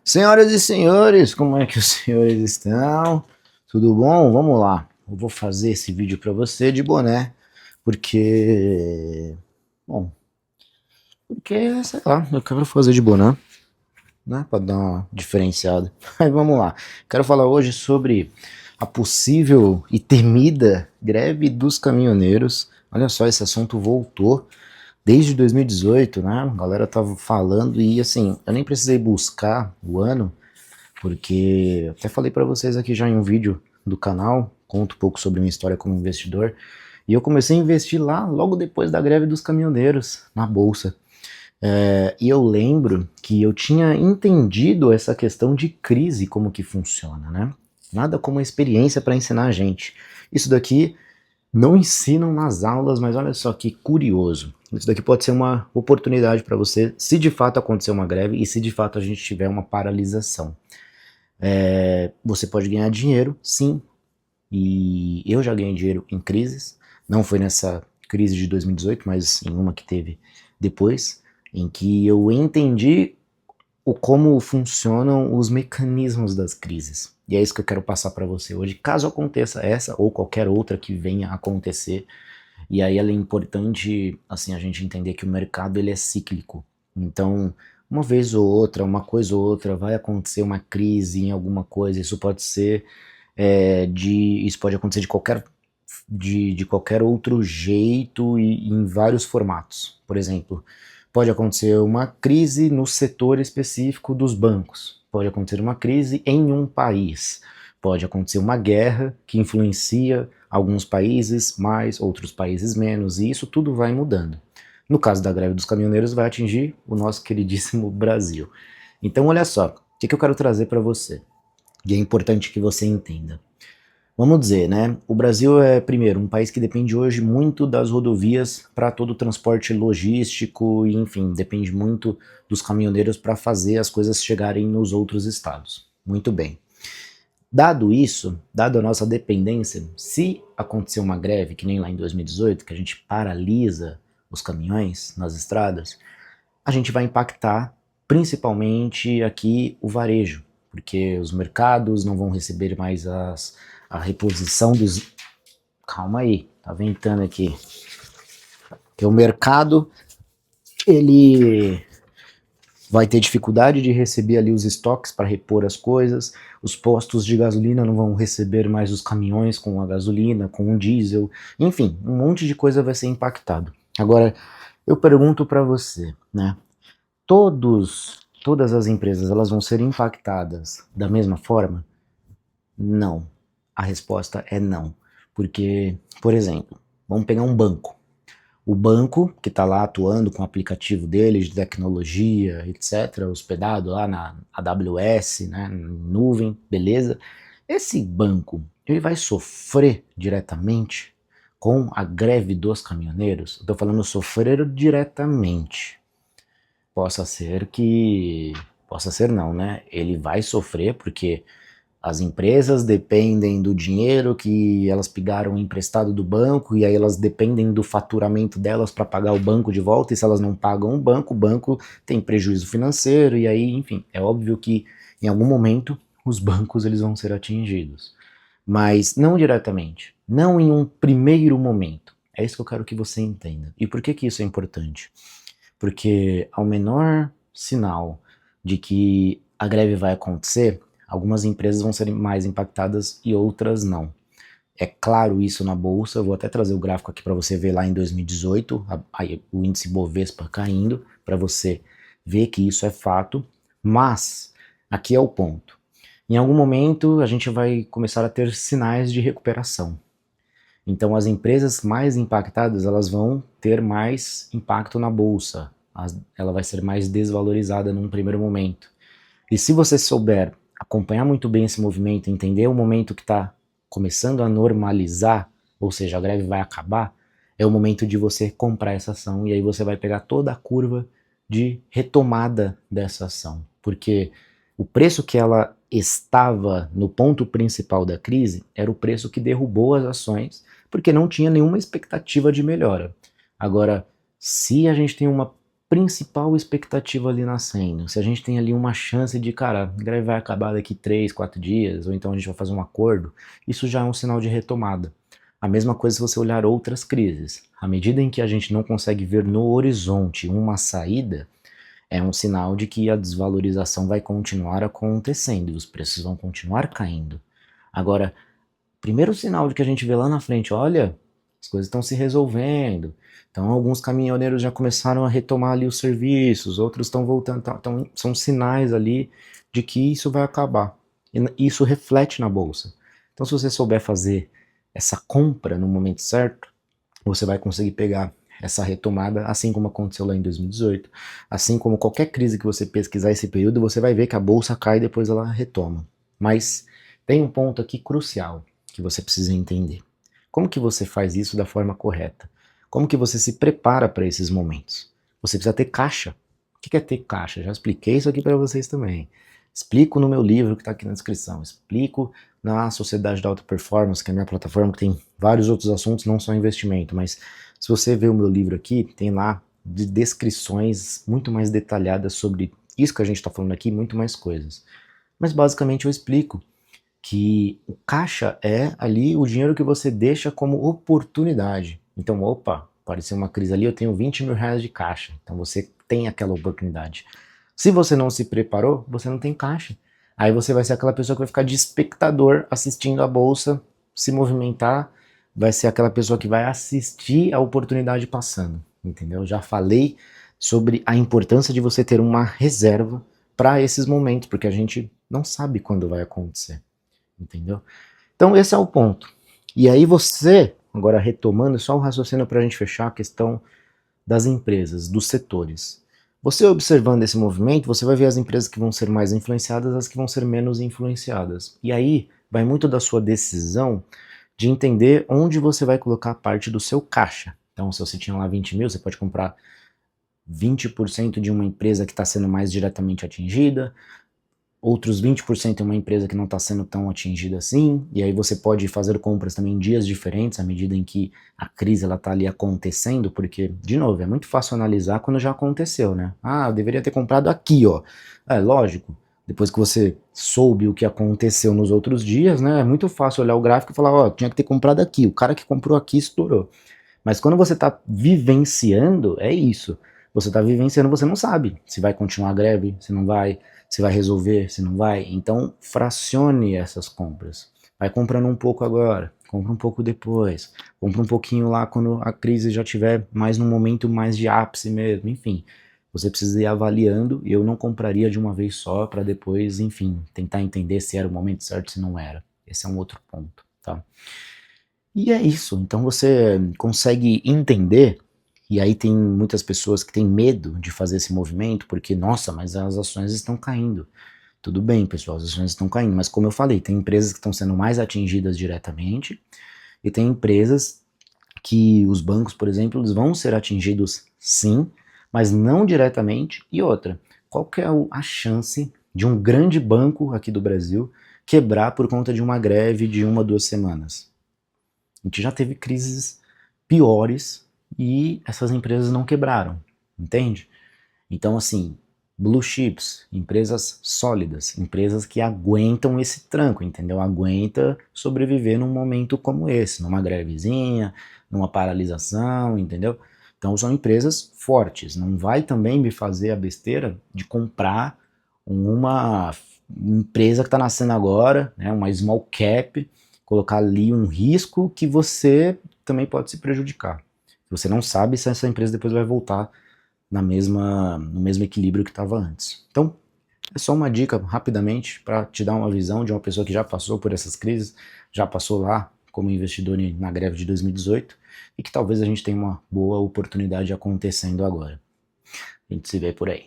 Senhoras e senhores, como é que os senhores estão? Tudo bom? Vamos lá. Eu vou fazer esse vídeo para você de boné, porque, bom, porque sei lá, eu quero fazer de boné, né, para dar uma diferenciada. Mas vamos lá. Quero falar hoje sobre a possível e temida greve dos caminhoneiros. Olha só, esse assunto voltou desde 2018, né? A galera tava falando e assim, eu nem precisei buscar o ano. Porque eu até falei para vocês aqui já em um vídeo do canal, conto um pouco sobre minha história como investidor, e eu comecei a investir lá logo depois da greve dos caminhoneiros, na bolsa. E eu lembro que eu tinha entendido essa questão de crise, como que funciona, né? Nada como a experiência para ensinar a gente. Isso daqui não ensinam nas aulas, mas olha só que curioso. Isso daqui pode ser uma oportunidade para você, se de fato acontecer uma greve e se de fato a gente tiver uma paralisação. Você pode ganhar dinheiro, sim, e eu já ganhei dinheiro em crises, não foi nessa crise de 2018, mas em uma que teve depois, em que eu entendi como funcionam os mecanismos das crises. E é isso que eu quero passar para você hoje, caso aconteça essa ou qualquer outra que venha a acontecer. E aí é importante, assim, a gente entender que o mercado ele é cíclico. Então, uma vez ou outra, uma coisa ou outra, vai acontecer uma crise em alguma coisa. Isso pode ser isso pode acontecer de qualquer outro jeito e em vários formatos. Por exemplo, pode acontecer uma crise no setor específico dos bancos. Pode acontecer uma crise em um país. Pode acontecer uma guerra que influencia alguns países mais, outros países menos, e isso tudo vai mudando. No caso da greve dos caminhoneiros, vai atingir o nosso queridíssimo Brasil. Então, olha só, o que eu quero trazer para você? E é importante que você entenda. Vamos dizer, né? O Brasil é, primeiro, um país que depende hoje muito das rodovias para todo o transporte logístico, e, enfim, depende muito dos caminhoneiros para fazer as coisas chegarem nos outros estados. Muito bem. Dado isso, dado a nossa dependência, se acontecer uma greve, que nem lá em 2018, que a gente paralisa os caminhões nas estradas, a gente vai impactar principalmente aqui o varejo, porque os mercados não vão receber mais a reposição dos... Calma aí, tá ventando aqui. Porque o mercado, ele vai ter dificuldade de receber ali os estoques para repor as coisas, os postos de gasolina não vão receber mais os caminhões com a gasolina, com o diesel, enfim, um monte de coisa vai ser impactado. Agora, eu pergunto para você, né? Todas as empresas, elas vão ser impactadas da mesma forma? Não. A resposta é não. Porque, por exemplo, vamos pegar um banco. O banco, que está lá atuando com o aplicativo dele de tecnologia, etc., hospedado lá na AWS, né, nuvem, beleza? Esse banco, ele vai sofrer diretamente com a greve dos caminhoneiros? Estou falando sofrer diretamente. Possa ser não, né? Ele vai sofrer porque as empresas dependem do dinheiro que elas pegaram emprestado do banco e aí elas dependem do faturamento delas para pagar o banco de volta, e se elas não pagam o banco tem prejuízo financeiro, e aí, enfim, é óbvio que em algum momento os bancos eles vão ser atingidos. Mas não diretamente, não em um primeiro momento. É isso que eu quero que você entenda. E por que que isso é importante? Porque ao menor sinal de que a greve vai acontecer, algumas empresas vão ser mais impactadas e outras não. É claro isso na bolsa, eu vou até trazer o gráfico aqui para você ver lá em 2018, o índice Bovespa caindo, para você ver que isso é fato, mas aqui é o ponto. Em algum momento a gente vai começar a ter sinais de recuperação. Então as empresas mais impactadas, elas vão ter mais impacto na bolsa, ela vai ser mais desvalorizada num primeiro momento. E se você souber acompanhar muito bem esse movimento, entender o momento que está começando a normalizar, ou seja, a greve vai acabar, é o momento de você comprar essa ação, e aí você vai pegar toda a curva de retomada dessa ação. Porque o preço que ela estava no ponto principal da crise era o preço que derrubou as ações, porque não tinha nenhuma expectativa de melhora. Agora, se a gente tem uma principal expectativa ali nascendo. Se a gente tem ali uma chance de, cara, a greve vai acabar daqui 3, 4 dias, ou então a gente vai fazer um acordo, isso já é um sinal de retomada. A mesma coisa se você olhar outras crises. À medida em que a gente não consegue ver no horizonte uma saída, é um sinal de que a desvalorização vai continuar acontecendo e os preços vão continuar caindo. Agora, primeiro sinal de que a gente vê lá na frente, olha, as coisas estão se resolvendo. Então, alguns caminhoneiros já começaram a retomar ali os serviços, outros estão voltando. Então, são sinais ali de que isso vai acabar. E isso reflete na bolsa. Então, se você souber fazer essa compra no momento certo, você vai conseguir pegar essa retomada, assim como aconteceu lá em 2018, assim como qualquer crise que você pesquisar esse período, você vai ver que a bolsa cai e depois ela retoma. Mas tem um ponto aqui crucial que você precisa entender. Como que você faz isso da forma correta? Como que você se prepara para esses momentos? Você precisa ter caixa. O que é ter caixa? Já expliquei isso aqui para vocês também. Explico no meu livro que está aqui na descrição. Explico na Sociedade da Alta Performance, que é a minha plataforma, que tem vários outros assuntos, não só investimento, mas se você ver o meu livro aqui, tem lá descrições muito mais detalhadas sobre isso que a gente está falando aqui, muito mais coisas. Mas basicamente eu explico que o caixa é ali o dinheiro que você deixa como oportunidade. Então, opa, apareceu uma crise ali, eu tenho 20 mil reais de caixa. Então você tem aquela oportunidade. Se você não se preparou, você não tem caixa. Aí você vai ser aquela pessoa que vai ficar de espectador assistindo a bolsa se movimentar, vai ser aquela pessoa que vai assistir a oportunidade passando, entendeu? Já falei sobre a importância de você ter uma reserva para esses momentos, porque a gente não sabe quando vai acontecer, entendeu? Então esse é o ponto. E aí você, agora retomando só o raciocínio para a gente fechar a questão das empresas, dos setores. Você observando esse movimento, você vai ver as empresas que vão ser mais influenciadas, as que vão ser menos influenciadas. E aí vai muito da sua decisão de entender onde você vai colocar parte do seu caixa. Então, se você tinha lá 20 mil, você pode comprar 20% de uma empresa que está sendo mais diretamente atingida, outros 20% em uma empresa que não está sendo tão atingida assim, e aí você pode fazer compras também em dias diferentes, à medida em que a crise está ali acontecendo, porque, de novo, é muito fácil analisar quando já aconteceu, né? Ah, eu deveria ter comprado aqui, ó. É lógico, depois que você soube o que aconteceu nos outros dias, né, é muito fácil olhar o gráfico e falar, ó, tinha que ter comprado aqui, o cara que comprou aqui estourou. Mas quando você está vivenciando, é isso. Você está vivenciando, você não sabe se vai continuar a greve, se não vai, se vai resolver, se não vai. Então, fracione essas compras. Vai comprando um pouco agora, compra um pouco depois, compra um pouquinho lá quando a crise já tiver mais num momento mais de ápice mesmo, enfim. Você precisa ir avaliando, e eu não compraria de uma vez só para depois, enfim, tentar entender se era o momento certo, se não era. Esse é um outro ponto, tá? E é isso, então você consegue entender, e aí tem muitas pessoas que têm medo de fazer esse movimento, porque, nossa, mas as ações estão caindo. Tudo bem, pessoal, as ações estão caindo, mas como eu falei, tem empresas que estão sendo mais atingidas diretamente, e tem empresas que os bancos, por exemplo, eles vão ser atingidos sim, mas não diretamente. E outra, qual que é a chance de um grande banco aqui do Brasil quebrar por conta de uma greve de 1, 2 semanas? A gente já teve crises piores e essas empresas não quebraram, entende? Então, assim, blue chips, empresas sólidas, empresas que aguentam esse tranco, entendeu? Aguenta sobreviver num momento como esse, numa grevezinha, numa paralisação, entendeu? Então são empresas fortes. Não vai também me fazer a besteira de comprar uma empresa que está nascendo agora, né, uma small cap, colocar ali um risco que você também pode se prejudicar. Você não sabe se essa empresa depois vai voltar no mesmo equilíbrio que estava antes. Então, é só uma dica rapidamente para te dar uma visão de uma pessoa que já passou por essas crises, já passou lá como investidor na greve de 2018 e que talvez a gente tenha uma boa oportunidade acontecendo agora. A gente se vê por aí.